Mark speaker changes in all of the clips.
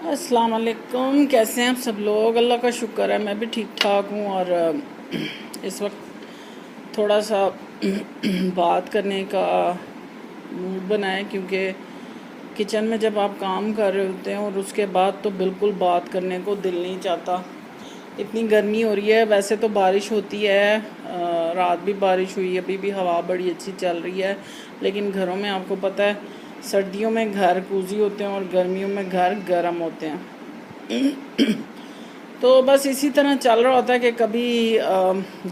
Speaker 1: السلام علیکم، کیسے ہیں آپ سب لوگ؟ اللہ کا شکر ہے میں بھی ٹھیک ٹھاک ہوں۔ اور اس وقت تھوڑا سا بات کرنے کا موڈ بنائے، کیونکہ کچن میں جب آپ کام کر رہے ہوتے ہیں اور اس کے بعد تو بالکل بات کرنے کو دل نہیں چاہتا، اتنی گرمی ہو رہی ہے۔ ویسے تو بارش ہوتی ہے، رات بھی بارش ہوئی، ابھی بھی ہوا بڑی اچھی چل رہی ہے، لیکن گھروں میں آپ کو پتہ ہے سردیوں میں گھر کوزی ہوتے ہیں اور گرمیوں میں گھر گرم ہوتے ہیں۔ تو بس اسی طرح چل رہا ہوتا ہے کہ کبھی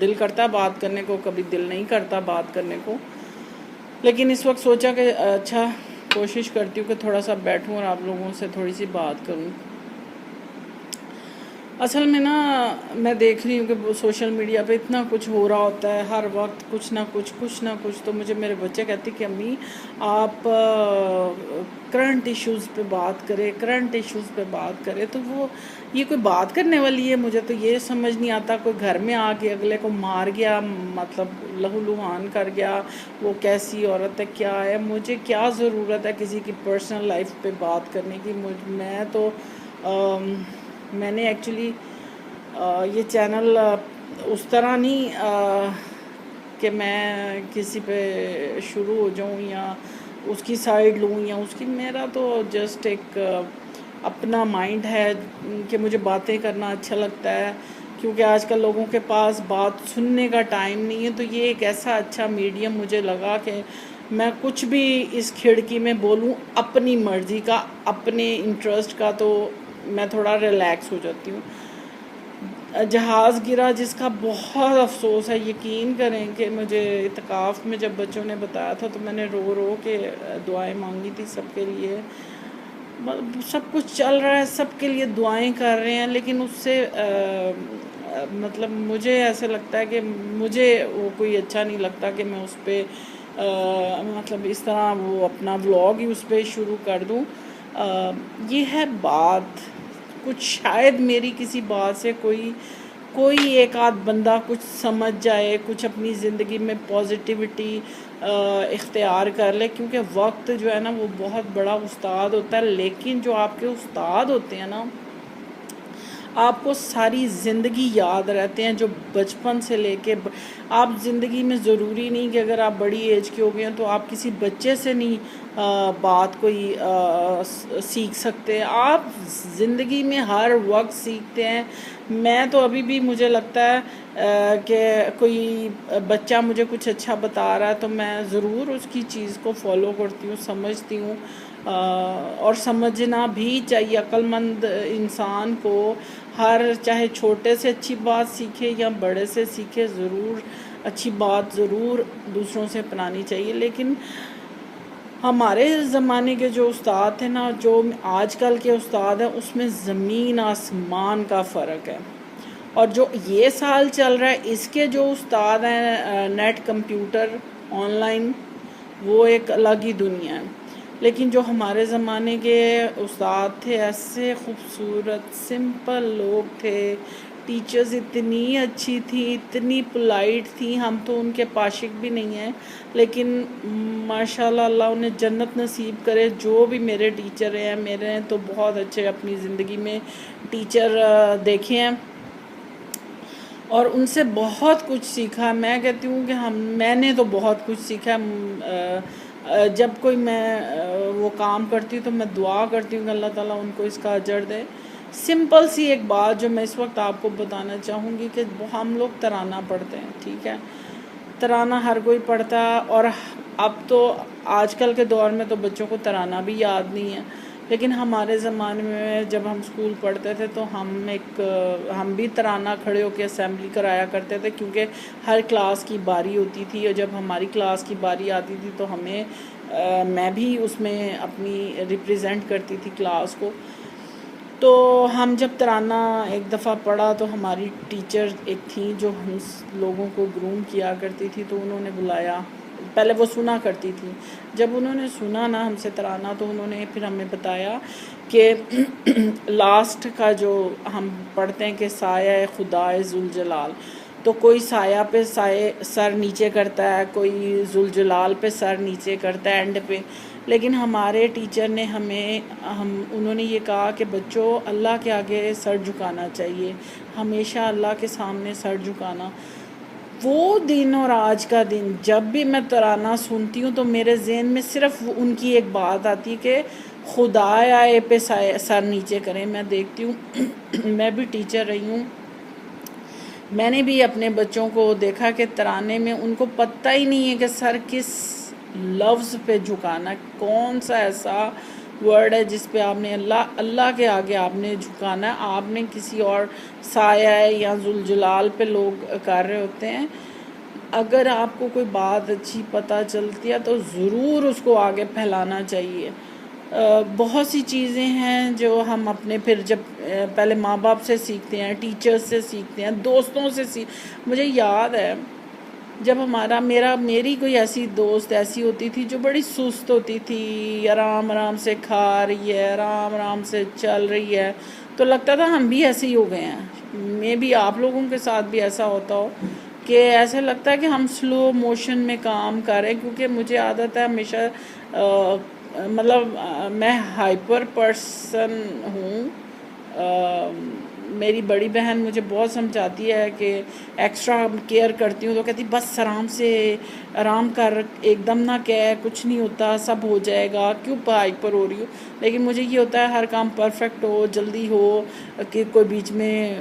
Speaker 1: دل کرتا ہے بات کرنے کو، کبھی دل نہیں کرتا بات کرنے کو، لیکن اس وقت سوچا کہ اچھا کوشش کرتی ہوں کہ تھوڑا سا بیٹھوں اور آپ لوگوں سے تھوڑی سی بات کروں۔ اصل میں نا میں دیکھ رہی ہوں کہ سوشل میڈیا پہ اتنا کچھ ہو رہا ہوتا ہے، ہر وقت کچھ نہ کچھ۔ تو مجھے میرے بچے کہتے کہ امی آپ کرنٹ ایشوز پہ بات کریں، تو وہ یہ کوئی بات کرنے والی ہے؟ مجھے تو یہ سمجھ نہیں آتا، کوئی گھر میں آ کے اگلے کو مار گیا، مطلب لہو لہان کر گیا، وہ کیسی عورت ہے، کیا ہے، مجھے کیا ضرورت ہے کسی کی پرسنل لائف پہ بات کرنے کی؟ میں نے ایکچولی یہ چینل اس طرح نہیں کہ میں کسی پہ شروع ہو جاؤں یا اس کی سائیڈ لوں یا اس کی، میرا تو جسٹ ایک اپنا مائنڈ ہے کہ مجھے باتیں کرنا اچھا لگتا ہے، کیونکہ آج کل لوگوں کے پاس بات سننے کا ٹائم نہیں ہے۔ تو یہ ایک ایسا اچھا میڈیم مجھے لگا کہ میں کچھ بھی اس کھڑکی میں بولوں، اپنی مرضی کا، اپنے انٹرسٹ کا، تو میں تھوڑا ریلیکس ہو جاتی ہوں۔ جہاز گرا جس کا بہت افسوس ہے، یقین کریں کہ مجھے اعتکاف میں جب بچوں نے بتایا تھا تو میں نے رو رو کے دعائیں مانگی تھی سب کے لیے۔ سب کچھ چل رہا ہے، سب کے لیے دعائیں کر رہے ہیں، لیکن اس سے مطلب مجھے ایسے لگتا ہے کہ مجھے وہ کوئی اچھا نہیں لگتا کہ میں اس پہ مطلب اس طرح وہ اپنا ولاگ ہی اس پہ شروع کر دوں۔ یہ ہے بات، کچھ شاید میری کسی بات سے کوئی ایک آدھ بندہ کچھ سمجھ جائے، کچھ اپنی زندگی میں پازیٹیوٹی اختیار کر لے، کیونکہ وقت جو ہے نا وہ بہت بڑا استاد ہوتا ہے، لیکن جو آپ کے استاد ہوتے ہیں نا آپ کو ساری زندگی یاد رہتے ہیں، جو بچپن سے لے کے آپ زندگی میں ضروری نہیں کہ اگر آپ بڑی ایج کے ہو گئے ہیں تو آپ کسی بچے سے نہیں بات کوئی سیکھ سکتے، آپ زندگی میں ہر وقت سیکھتے ہیں۔ میں تو ابھی بھی مجھے لگتا ہے کہ کوئی بچہ مجھے کچھ اچھا بتا رہا ہے تو میں ضرور اس کی چیز کو فالو کرتی ہوں، سمجھتی ہوں، اور سمجھنا بھی چاہیے۔ عقل مند انسان کو چاہے چھوٹے سے اچھی بات سیکھے یا بڑے سے سیکھے، ضرور اچھی بات ضرور دوسروں سے اپنانی چاہیے۔ لیکن ہمارے زمانے کے جو استاد تھے نا، جو آج کل کے استاد ہیں، اس میں زمین آسمان کا فرق ہے۔ اور جو یہ سال چل رہا ہے اس کے جو استاد ہیں نیٹ، کمپیوٹر، آن لائن، وہ ایک الگ ہی دنیا ہے۔ لیکن جو ہمارے زمانے کے استاد تھے، ایسے خوبصورت سمپل لوگ تھے، ٹیچرز اتنی اچھی تھی، اتنی پولائٹ تھی، ہم تو ان کے عاشق بھی نہیں ہیں، لیکن ماشاءاللہ اللہ انہیں جنت نصیب کرے۔ جو بھی میرے ٹیچر ہیں، میرے تو بہت اچھے اپنی زندگی میں ٹیچر دیکھے ہیں اور ان سے بہت کچھ سیکھا۔ میں کہتی ہوں کہ میں نے تو بہت کچھ سیکھا۔ جب کوئی میں وہ کام کرتی ہوں تو میں دعا کرتی ہوں کہ اللہ تعالیٰ ان کو اس کا اجر دے۔ سمپل سی ایک بات جو میں اس وقت آپ کو بتانا چاہوں گی کہ ہم لوگ ترانہ پڑھتے ہیں، ٹھیک ہے، ترانہ ہر کوئی پڑھتا ہے، اور اب تو آج کل کے دور میں تو بچوں کو ترانہ بھی یاد نہیں ہے، لیکن ہمارے زمانے میں جب ہم اسکول پڑھتے تھے تو ہم بھی ترانہ کھڑے ہو کے اسمبلی کرایا کرتے تھے، کیونکہ ہر کلاس کی باری ہوتی تھی، اور جب ہماری کلاس کی باری آتی تھی تو میں بھی اس میں اپنی ریپریزنٹ کرتی تھی کلاس کو۔ تو ہم جب ترانہ ایک دفعہ پڑھا تو ہماری ٹیچر ایک تھیں جو ہم لوگوں کو گروم کیا کرتی تھی، تو انہوں نے بلایا، پہلے وہ سنا کرتی تھی، جب انہوں نے سنا نا ہم سے ترانہ تو انہوں نے پھر ہمیں بتایا کہ لاسٹ کا جو ہم پڑھتے ہیں کہ سایہ خدائے ذوالجلال، تو کوئی سایہ پہ سر نیچے کرتا ہے، کوئی ذوالجلال پہ سر نیچے کرتا ہے اینڈ پہ، لیکن ہمارے ٹیچر نے انہوں نے یہ کہا کہ بچوں اللہ کے آگے سر جھکانا چاہیے، ہمیشہ اللہ کے سامنے سر جھکانا۔ وہ دن اور آج کا دن جب بھی میں ترانہ سنتی ہوں تو میرے ذہن میں صرف ان کی ایک بات آتی ہے کہ خدایا اے پہ سر نیچے کریں۔ میں دیکھتی ہوں میں بھی ٹیچر رہی ہوں، میں نے بھی اپنے بچوں کو دیکھا کہ ترانے میں ان کو پتہ ہی نہیں ہے کہ سر کس لفظ پہ جھکانا ہے، کون سا ایسا ورڈ ہے جس پہ آپ نے اللہ کے آگے آپ نے جھکانا ہے۔ آپ نے کسی اور سایہ یا ذوالجلال پہ لوگ کر رہے ہوتے ہیں، اگر آپ کو کوئی بات اچھی پتہ چلتی ہے تو ضرور اس کو آگے پھیلانا چاہیے۔ بہت سی چیزیں ہیں جو ہم اپنے پھر جب پہلے ماں باپ سے سیکھتے ہیں، ٹیچرز سے سیکھتے ہیں، دوستوں سے مجھے یاد ہے جب میری کوئی ایسی دوست ایسی ہوتی تھی جو بڑی سست ہوتی تھی، آرام آرام سے کھا رہی ہے، آرام آرام سے چل رہی ہے، تو لگتا تھا ہم بھی ایسے ہی ہو گئے ہیں۔ میں بھی آپ لوگوں کے ساتھ بھی ایسا ہوتا ہو کہ ایسا لگتا ہے کہ ہم سلو موشن میں کام کر رہے ہیں، کیونکہ مجھے عادت ہے ہمیشہ مطلب میں ہائپر پرسن ہوں۔ میری بڑی بہن مجھے بہت سمجھاتی ہے کہ ایکسٹرا کیئر کرتی ہوں تو کہتی بس آرام سے آرام کر، ایک دم نہ کہہ، کچھ نہیں ہوتا، سب ہو جائے گا، کیوں ہائپر ہو رہی ہو۔ لیکن مجھے یہ ہوتا ہے ہر کام پرفیکٹ ہو، جلدی ہو، کہ کوئی بیچ میں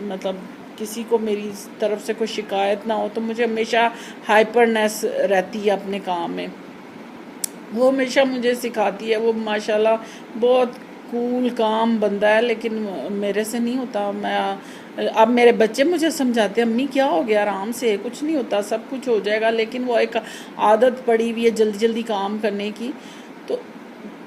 Speaker 1: مطلب کسی کو میری طرف سے کوئی شکایت نہ ہو، تو مجھے ہمیشہ ہائپرنیس رہتی ہے اپنے کام میں۔ وہ ہمیشہ مجھے سکھاتی ہے، وہ ماشاءاللہ بہت کول کام بندہ ہے، لیکن میرے سے نہیں ہوتا۔ اب میرے بچے مجھے سمجھاتے ہیں امی کیا ہو گیا، آرام سے، کچھ نہیں ہوتا، سب کچھ ہو جائے گا، لیکن وہ ایک عادت پڑی ہوئی ہے جلدی جلدی کام کرنے کی،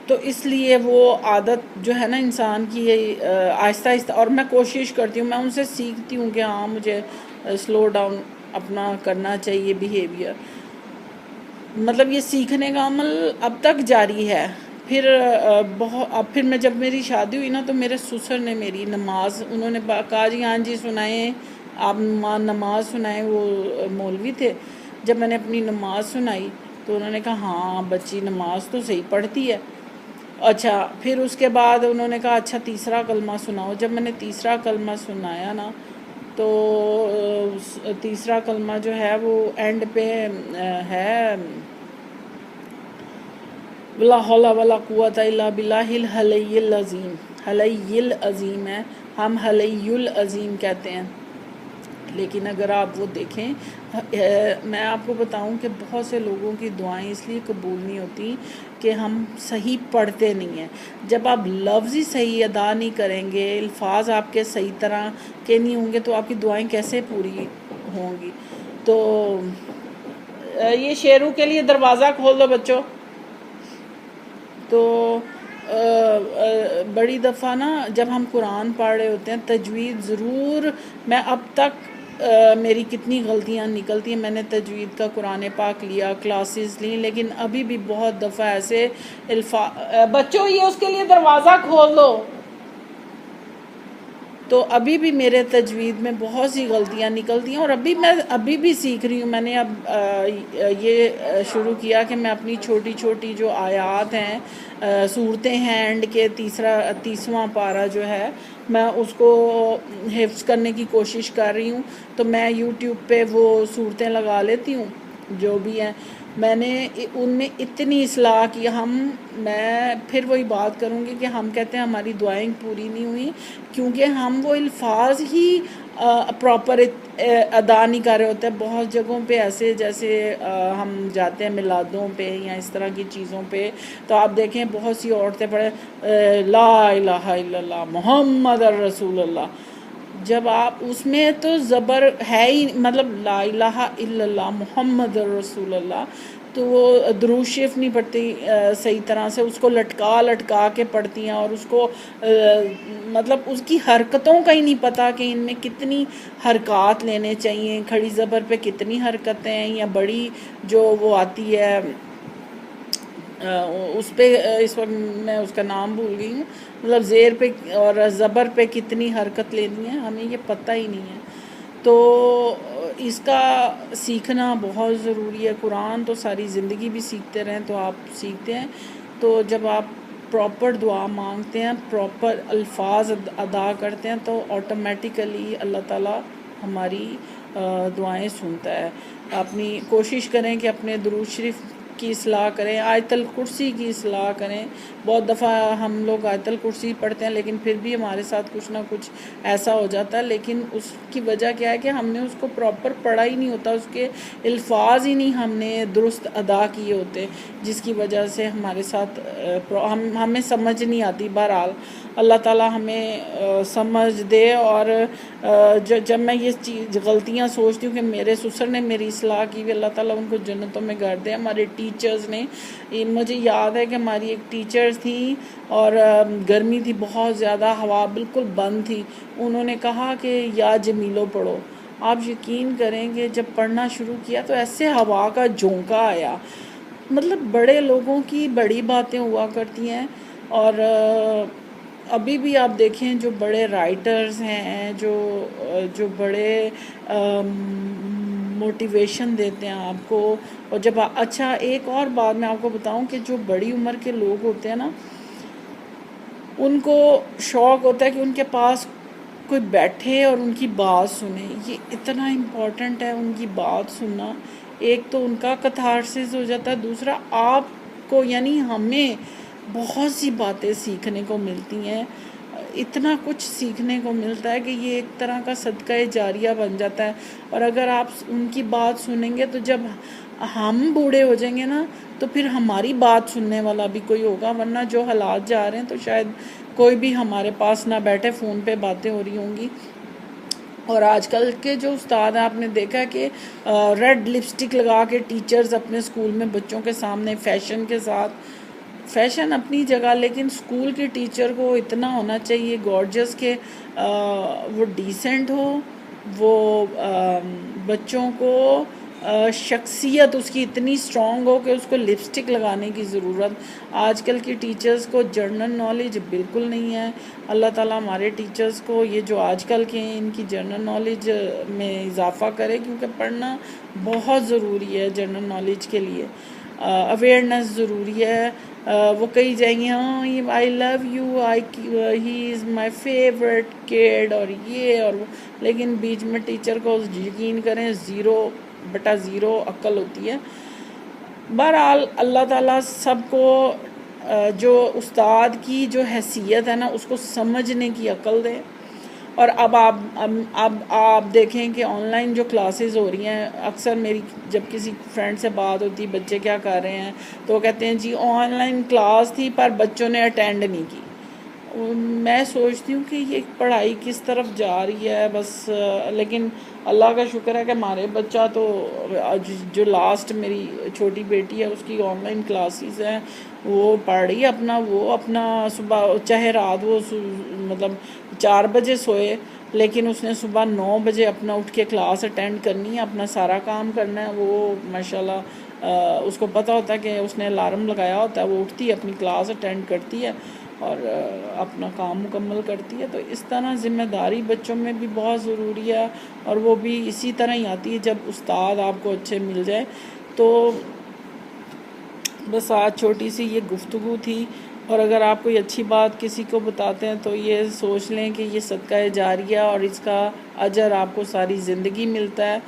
Speaker 1: تو اس لیے وہ عادت جو ہے نا انسان کی آہستہ آہستہ، اور میں کوشش کرتی ہوں، میں ان سے سیکھتی ہوں کہ ہاں مجھے سلو ڈاؤن اپنا کرنا چاہیے بیہیویئر۔ مطلب یہ سیکھنے کا عمل اب تک جاری ہے۔ پھر میں جب میری شادی ہوئی نا تو میرے سسر نے میری نماز، انہوں نے کہا جی ہاں جی سنائیں، آپ نماز سنائیں، وہ مولوی تھے۔ جب میں نے اپنی نماز سنائی تو انہوں نے کہا ہاں بچی نماز تو صحیح پڑھتی ہے۔ اچھا پھر اس کے بعد انہوں نے کہا اچھا تیسرا کلمہ سناؤ۔ جب میں نے تیسرا کلمہ سنایا نا تو تیسرا کلمہ جو ہے وہ اینڈ پہ ہے ولا حول ولا قوت الا باللہ العلی العظیم، علی العظیم ہے، ہم علی العظیم کہتے ہیں، لیکن اگر آپ وہ دیکھیں، میں آپ کو بتاؤں کہ بہت سے لوگوں کی دعائیں اس لیے قبول نہیں ہوتی کہ ہم صحیح پڑھتے نہیں ہیں۔ جب آپ لفظ ہی صحیح ادا نہیں کریں گے، الفاظ آپ کے صحیح طرح کے نہیں ہوں گے تو آپ کی دعائیں کیسے پوری ہوں گی۔ تو یہ شیروں کے لیے دروازہ کھول دو بچوں۔ تو بڑی دفعہ نا جب ہم قرآن پڑھ رہے ہوتے ہیں تجوید ضرور، میں اب تک میری کتنی غلطیاں نکلتی ہیں، میں نے تجوید کا قرآن پاک لیا، کلاسز لی، لیکن ابھی بھی بہت دفعہ ایسے بچوں یہ اس کے لیے دروازہ کھول دو۔ تو ابھی بھی میرے تجوید میں بہت سی غلطیاں نکلتی ہیں، اور ابھی بھی سیکھ رہی ہوں۔ میں نے اب یہ شروع کیا کہ میں اپنی چھوٹی چھوٹی جو آیات ہیں، صورتیں ہیں، اینڈ کے 30واں پارہ جو ہے، میں اس کو حفظ کرنے کی کوشش کر رہی ہوں۔ تو میں یوٹیوب پہ وہ صورتیں لگا لیتی ہوں جو بھی ہیں، میں نے ان میں اتنی اصلاح کی۔ میں پھر وہی بات کروں گی کہ ہم کہتے ہیں ہماری دعائیں پوری نہیں ہوئی کیونکہ ہم وہ الفاظ ہی پراپر ادا نہیں کر رہے ہوتے۔ بہت جگہوں پہ ایسے جیسے ہم جاتے ہیں میلادوں پہ یا اس طرح کی چیزوں پہ، تو آپ دیکھیں بہت سی عورتیں پڑھیں لا الہ الا اللہ محمد الرسول اللہ، جب آپ اس میں تو زبر ہے ہی، مطلب لا الہ الا اللہ محمد الرسول اللہ، تو وہ درود شریف نہیں پڑھتی صحیح طرح سے، اس کو لٹکا کے پڑھتی ہیں، اور اس کو مطلب اس کی حرکتوں کا ہی نہیں پتہ کہ ان میں کتنی حرکات لینے چاہیے، کھڑی زبر پہ کتنی حرکتیں، یا بڑی جو وہ آتی ہے اس پہ، اس وقت میں اس کا نام بھول گئی ہوں، مطلب زیر پہ اور زبر پہ کتنی حرکت لینی ہے، ہمیں یہ پتہ ہی نہیں ہے۔ تو اس کا سیکھنا بہت ضروری ہے. قرآن تو ساری زندگی بھی سیکھتے رہیں تو آپ سیکھتے ہیں. تو جب آپ پراپر دعا مانگتے ہیں، پراپر الفاظ ادا کرتے ہیں، تو آٹومیٹیکلی اللہ تعالیٰ ہماری دعائیں سنتا ہے. اپنی کوشش کریں کہ اپنے درود شریف کی اصلاح کریں، آیت الکرسی کی اصلاح کریں. بہت دفعہ ہم لوگ آیت الکرسی پڑھتے ہیں لیکن پھر بھی ہمارے ساتھ کچھ نہ کچھ ایسا ہو جاتا ہے. لیکن اس کی وجہ کیا ہے کہ ہم نے اس کو پراپر پڑھا ہی نہیں ہوتا، اس کے الفاظ ہی نہیں ہم نے درست ادا کیے ہوتے، جس کی وجہ سے ہمارے ساتھ ہمیں سمجھ نہیں آتی. بہرحال اللہ تعالیٰ ہمیں سمجھ دے. اور جب میں یہ چیز غلطیاں سوچتی ہوں کہ میرے سسر نے میری اصلاح کی ہوئی، اللہ تعالیٰ ان کو جنتوں میں گھر دے. ہمارے ٹیچرز نے، مجھے یاد ہے کہ ہماری ایک ٹیچرز تھیں اور گرمی تھی بہت زیادہ، ہوا بالکل بند تھی. انہوں نے کہا کہ یا جمیلو پڑھو. آپ یقین کریں کہ جب پڑھنا شروع کیا تو ایسے ہوا کا جھونکا آیا. مطلب بڑے لوگوں کی بڑی باتیں ہوا کرتی ہیں. اور ابھی بھی آپ دیکھیں جو بڑے رائٹرز ہیں، جو بڑے موٹیویشن دیتے ہیں آپ کو. اور جب اچھا ایک اور بات میں آپ کو بتاؤں کہ جو بڑی عمر کے لوگ ہوتے ہیں نا، ان کو شوق ہوتا ہے کہ ان کے پاس کوئی بیٹھے اور ان کی بات سنے. یہ اتنا امپورٹنٹ ہے ان کی بات سننا. ایک تو ان کا کتھارسس ہو جاتا ہے، دوسرا آپ کو یعنی ہمیں بہت سی باتیں سیکھنے کو ملتی ہیں. اتنا کچھ سیکھنے کو ملتا ہے کہ یہ ایک طرح کا صدقہ جاریہ بن جاتا ہے. اور اگر آپ ان کی بات سنیں گے تو جب ہم بوڑھے ہو جائیں گے نا تو پھر ہماری بات سننے والا بھی کوئی ہوگا. ورنہ جو حالات جا رہے ہیں تو شاید کوئی بھی ہمارے پاس نہ بیٹھے، فون پہ باتیں ہو رہی ہوں گی. اور آج کل کے جو استاد ہیں، آپ نے دیکھا کہ ریڈ لپسٹک لگا کے ٹیچرز اپنے اسکول میں بچوں کے سامنے فیشن کے ساتھ، فیشن اپنی جگہ، لیکن اسکول کی ٹیچر کو اتنا ہونا چاہیے گارجس کہ وہ ڈیسنٹ ہو، وہ بچوں کو شخصیت اس کی اتنی اسٹرانگ ہو کہ اس کو لپسٹک لگانے کی ضرورت. آج کل کی ٹیچرز کو جنرل نالج بالکل نہیں ہے. اللہ تعالیٰ ہمارے ٹیچرز کو یہ جو آج کل کے ہیں ان کی جنرل نالج میں اضافہ کرے، کیونکہ پڑھنا بہت ضروری ہے جنرل نالج کے لیے. اویئرنیس ضروری ہے. وہ کہی جائیں گے ہاں آئی love you, he is my favourite کڈ اور یہ اور وہ، لیکن بیچ میں ٹیچر کو یقین کریں 0/0 عقل ہوتی ہے. بہرحال اللہ تعالیٰ سب کو جو استاد کی جو حیثیت ہے نا اس کو سمجھنے کی عقل دے. اور اب آپ دیکھیں کہ آن لائن جو کلاسز ہو رہی ہیں، اکثر میری جب کسی فرینڈ سے بات ہوتی بچے کیا کر رہے ہیں تو وہ کہتے ہیں جی آن لائن کلاس تھی پر بچوں نے اٹینڈ نہیں کی. میں سوچتی ہوں کہ یہ پڑھائی کس طرف جا رہی ہے بس. لیکن اللہ کا شکر ہے کہ ہمارے بچہ تو جو لاسٹ میری چھوٹی بیٹی ہے اس کی آن لائن کلاسز ہیں، وہ پڑھ رہی ہے وہ اپنا صبح، چاہے رات وہ مطلب 4 بجے سوئے لیکن اس نے صبح 9 بجے اپنا اٹھ کے کلاس اٹینڈ کرنی ہے، اپنا سارا کام کرنا ہے. وہ ماشاءاللہ اس کو پتہ ہوتا ہے کہ اس نے الارم لگایا ہوتا ہے، وہ اٹھتی ہے اپنی کلاس اٹینڈ کرتی ہے اور اپنا کام مکمل کرتی ہے. تو اس طرح ذمہ داری بچوں میں بھی بہت ضروری ہے، اور وہ بھی اسی طرح ہی آتی ہے جب استاد آپ کو اچھے مل جائے. تو بس آج چھوٹی سی یہ گفتگو تھی. اور اگر آپ کوئی اچھی بات کسی کو بتاتے ہیں تو یہ سوچ لیں کہ یہ صدقہ جاریہ اور اس کا اجر آپ کو ساری زندگی ملتا ہے.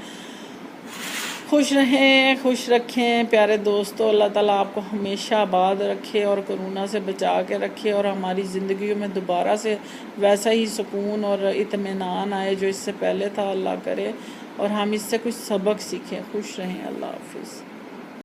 Speaker 1: خوش رہیں، خوش رکھیں پیارے دوستو. اللہ تعالیٰ آپ کو ہمیشہ آباد رکھے اور کرونا سے بچا کے رکھے، اور ہماری زندگیوں میں دوبارہ سے ویسا ہی سکون اور اطمینان آئے جو اس سے پہلے تھا. اللہ کرے اور ہم اس سے کچھ سبق سیکھیں. خوش رہیں. اللہ حافظ.